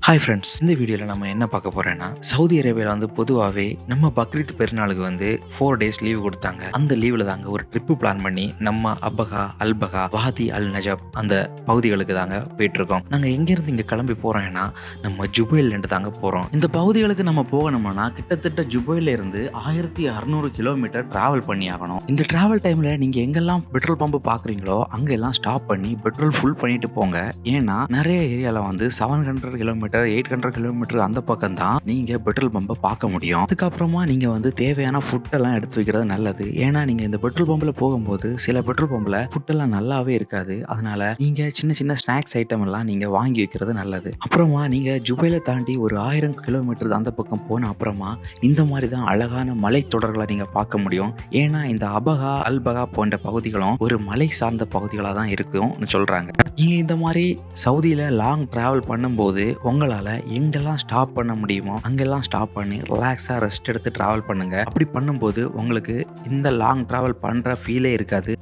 Hi friends, இந்த வீடியோவில் நம்ம என்ன பார்க்க போறோம்னா, சவுதி அரேபியாவில் வந்து பொதுவாகவே நம்ம பக்ரீத் பெருநாளுக்கு வந்து 4 டேஸ் லீவ் கொடுத்தாங்க. அந்த லீவில் தாங்க ஒரு ட்ரிப்பு பிளான் பண்ணி நம்ம அபகா, அல்பகா, வாதி அல் நஜப் அந்த பகுதிகளுக்கு தாங்க போயிட்டுருக்கோம். நாங்கள் எங்கேருந்து இங்கே கிளம்பி போகிறோம்னா, நம்ம ஜுபைல்லேருந்து தாங்க போகிறோம். இந்த பகுதிகளுக்கு நம்ம போகணும்னா கிட்டத்தட்ட ஜுபைல இருந்து 1600 கிலோமீட்டர் டிராவல் பண்ணி ஆகணும். இந்த டிராவல் டைமில் நீங்கள் எங்கெல்லாம் பெட்ரோல் பம்பு பார்க்குறீங்களோ அங்கெல்லாம் ஸ்டாப் பண்ணி பெட்ரோல் ஃபுல் பண்ணிட்டு போங்க. ஏன்னா நிறைய ஏரியாவில் வந்து 700 கிலோமீட்டர் 800 கிலோமீட்டர் அந்த பக்கம் தான் நீங்க பெட்ரோல் பம்பை பார்க்க முடியும். அதுக்கப்புறமா நீங்க வந்து தேவையான ஃபுட் எல்லாம் எடுத்து வைக்கிறது நல்லது. ஏன்னா நீங்க இந்த பெட்ரோல் பம்பில் போகும்போது சில பெட்ரோல் பம்பில் ஃபுட் எல்லாம் நல்லாவே இருக்காது. அதனால நீங்க சின்ன சின்ன ஸ்நாக்ஸ் ஐட்டம் எல்லாம் நீங்க வாங்கி வைக்கிறது நல்லது. அப்புறமா நீங்க ஜுபைல தாண்டி ஒரு 1000 கிலோமீட்டர் அந்த பக்கம் போன அப்புறமா இந்த மாதிரி தான் அழகான மலை தொடர்களை நீங்க பார்க்க முடியும். ஏன்னா இந்த அபகா, அல்பகா போன்ற பகுதிகளும் ஒரு மலை சார்ந்த பகுதிகளாக தான் இருக்கும்னு சொல்றாங்க. நீங்க இந்த மாதிரி சவுதியில லாங் டிராவல் பண்ணும்போது உங்களால் எங்கெல்லாம் ஸ்டாப் பண்ண முடியுமோ அங்கெல்லாம் ஸ்டாப் பண்ணி ரிலாக்ஸாக ரெஸ்ட் எடுத்து ட்ராவல் பண்ணுங்க. அப்படி பண்ணும்போது உங்களுக்கு இந்த லாங் ட்ராவல் பண்ணுற ஃபீலே இருக்காது.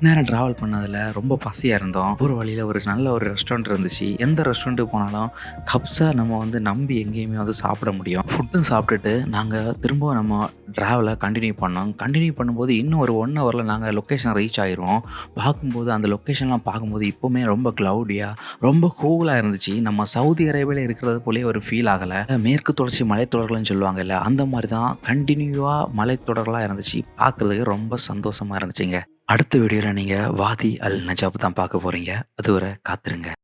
நேரம் ட்ராவல் பண்ணதில் ரொம்ப பசியாக இருந்தோம். ஒரு வழியில் ஒரு நல்ல ஒரு ரெஸ்டாரண்ட் இருந்துச்சு. எந்த ரெஸ்டாரண்ட்டுக்கு போனாலும் கப்ஸா நம்ம வந்து நம்பி எங்கேயுமே வந்து சாப்பிட முடியும். ஃபுட்டும் சாப்பிட்டுட்டு நாங்கள் திரும்ப நம்ம ட்ராவலை கண்டினியூ பண்ணோம். கண்டினியூ பண்ணும்போது இன்னும் ஒரு 1 ஹவரில் நாங்கள் லொக்கேஷன் ரீச் ஆயிடுவோம். பார்க்கும்போது அந்த லொக்கேஷன்லாம் பார்க்கும்போது இப்போவுமே ரொம்ப க்ளவுடியாக ரொம்ப கூலாக இருந்துச்சு. நம்ம சவுதி அரேபியாவில் இருக்கிறது போலே ஒரு ஃபீல் ஆகலை. மேற்கு தொடர்ச்சி மலைத்தொடர்கள்னு சொல்லுவாங்கல்ல, அந்த மாதிரி தான் கண்டினியூவாக மலைத்தொடர்களாக இருந்துச்சு. பார்க்குறதுக்கு ரொம்ப சந்தோஷமாக இருந்துச்சுங்க. அடுத்த வீடியோவில் நீங்கள் வாதி அல் நஜாப் தான் பார்க்க போகிறீங்க. அதுவரை காத்துருங்க.